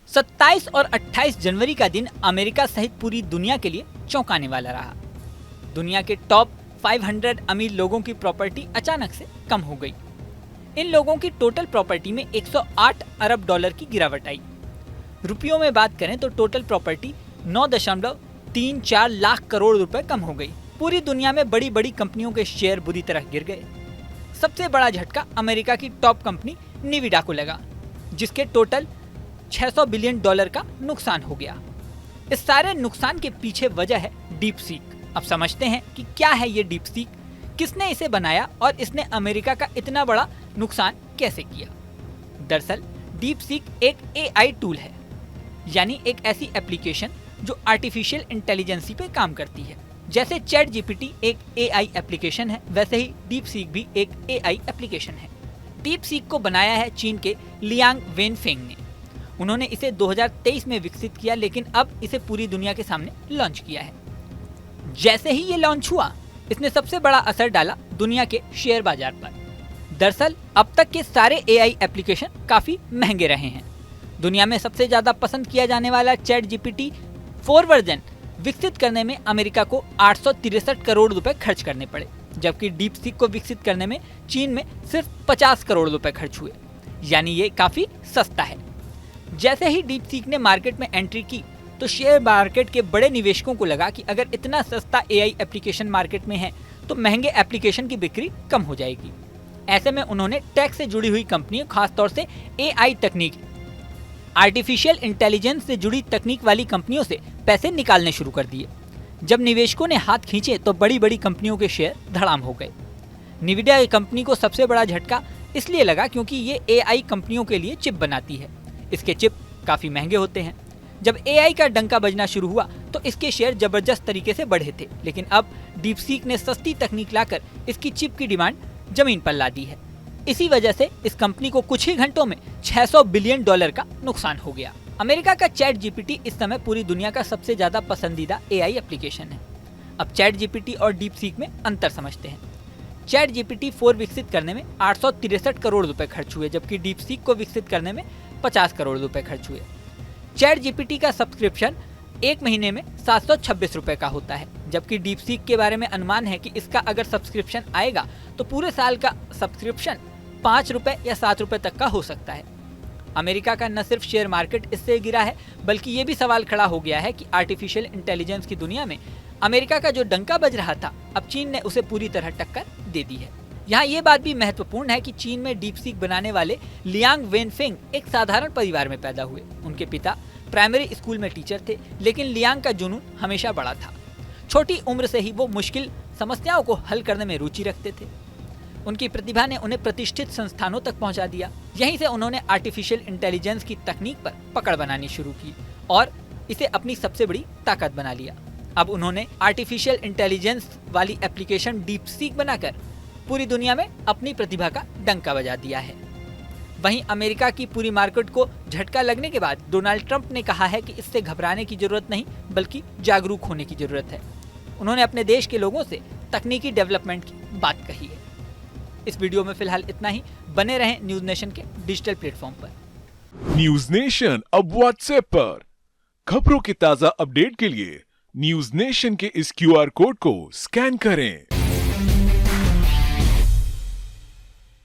27 और 28 जनवरी का दिन अमेरिका सहित पूरी दुनिया के लिए चौंकाने वाला रहा। दुनिया के टॉप 500 अमीर लोगों की प्रॉपर्टी अचानक से कम हो गई। इन लोगों की टोटल प्रॉपर्टी में 108 अरब डॉलर की गिरावट आई। रुपयों में बात करें तो टोटल प्रॉपर्टी 9.34 लाख करोड़ रुपए कम हो गई। पूरी दुनिया में बड़ी बड़ी कंपनियों के शेयर बुरी तरह गिर गए। सबसे बड़ा झटका अमेरिका की टॉप कंपनी निविडा को लगा, जिसके टोटल 600 बिलियन डॉलर का नुकसान हो गया। इस सारे नुकसान के पीछे वजह है डीप सीक। अब समझते हैं कि क्या है ये डीप सीक, किसने इसे बनाया और इसने अमेरिका का इतना बड़ा नुकसान कैसे किया। दरअसल डीप सीक एक AI टूल है, यानी एक ऐसी एप्लीकेशन जो आर्टिफिशियल इंटेलिजेंसी पे काम करती है। जैसे चैट जीपीटी एक AI एप्लीकेशन है, वैसे ही डीप सीक भी एक AI एप्लीकेशन है। डीप सीक को बनाया है चीन के लियांग वेनफेंग ने। उन्होंने इसे 2023 में विकसित किया, लेकिन अब इसे पूरी दुनिया के सामने लॉन्च किया है। जैसे ही ये लॉन्च हुआ, इसने सबसे बड़ा असर डाला दुनिया के शेयर बाजार पर। दरअसल अब तक के सारे AI एप्लीकेशन काफी महंगे रहे हैं। दुनिया में सबसे ज्यादा पसंद किया जाने वाला चैट जीपीटी 4 वर्जन विकसित करने में अमेरिका को 863 करोड़ रुपए खर्च करने पड़े, जबकि डीप सीक को विकसित करने में चीन में सिर्फ 50 करोड़ रुपए खर्च हुए, यानी ये काफी सस्ता है। जैसे ही डीप सीक ने मार्केट में एंट्री की तो शेयर मार्केट के बड़े निवेशकों को लगा कि अगर इतना सस्ता AI एप्लीकेशन मार्केट में है तो महंगे एप्लीकेशन की बिक्री कम हो जाएगी। ऐसे में उन्होंने टेक से जुड़ी हुई कंपनियों, खासतौर से AI तकनीक, आर्टिफिशियल इंटेलिजेंस से जुड़ी तकनीक वाली कंपनियों से पैसे निकालने शुरू कर दिए। जब निवेशकों ने हाथ खींचे तो बड़ी बड़ी कंपनियों के शेयर धड़ाम हो गए। निविडा कंपनी को सबसे बड़ा झटका इसलिए लगा क्योंकि ये AI कंपनियों के लिए चिप बनाती है। इसके चिप काफी महंगे होते हैं। जब AI का डंका बजना शुरू हुआ तो इसके शेयर जबरदस्त तरीके से बढ़े थे, लेकिन अब डीप सीक ने सस्ती तकनीक लाकर इसकी चिप की डिमांड जमीन पर ला दी है। इसी वजह से इस कंपनी को कुछ ही घंटों में 600 बिलियन डॉलर का नुकसान हो गया। अमेरिका का चैट जीपीटी इस समय पूरी दुनिया का सबसे ज्यादा पसंदीदा AI एप्लीकेशन है। अब चैट जीपीटी और डीप सीक में अंतर समझते हैं। चैट जीपीटी 4 विकसित करने में 863 करोड़ रुपए खर्च हुए, जबकि डीप सीक को विकसित करने में 50 करोड़ रुपए खर्च हुए। चैट जीपीटी का सब्सक्रिप्शन एक महीने में 726 रुपए का होता है, जबकि डीप सीक के बारे में अनुमान है कि इसका अगर सब्सक्रिप्शन आएगा तो पूरे साल का सब्सक्रिप्शन 5 रुपए या 7 रुपए तक का हो सकता है। अमेरिका का न सिर्फ शेयर मार्केट इससे गिरा है, बल्कि ये भी सवाल खड़ा हो गया है कि आर्टिफिशियल इंटेलिजेंस की दुनिया में अमेरिका का जो डंका बज रहा था, अब चीन ने उसे पूरी तरह टक्कर दे दी है। यहाँ ये बात भी महत्वपूर्ण है कि चीन में डीप सीक बनाने वाले लियांग वेनफेंग एक साधारण परिवार में पैदा हुए। उनके पिता प्राइमरी स्कूल में टीचर थे, लेकिन लियांग का जुनून हमेशा बड़ा था। छोटी उम्र से ही वो मुश्किल समस्याओं को हल करने में रुचि रखते थे। उनकी प्रतिभा ने उन्हें प्रतिष्ठित संस्थानों तक पहुंचा दिया। यहीं से उन्होंने आर्टिफिशियल इंटेलिजेंस की तकनीक पर पकड़ बनानी शुरू की और इसे अपनी सबसे बड़ी ताकत बना लिया। अब उन्होंने आर्टिफिशियल इंटेलिजेंस वाली एप्लीकेशन डीप सीक बनाकर पूरी दुनिया में अपनी प्रतिभा का डंका बजा दिया है। वहीं अमेरिका की पूरी मार्केट को झटका लगने के बाद डोनाल्ड ट्रंप ने कहा है कि इससे घबराने की जरूरत नहीं, बल्कि जागरूक होने की जरूरत है। उन्होंने अपने देश के लोगों से तकनीकी डेवलपमेंट की बात कही है। इस वीडियो में फिलहाल इतना ही। बने रहें न्यूज नेशन के डिजिटल प्लेटफॉर्म पर। न्यूज नेशन अब व्हाट्सएप पर। खबरों के ताजा अपडेट के लिए न्यूज नेशन के इस QR कोड को स्कैन करें।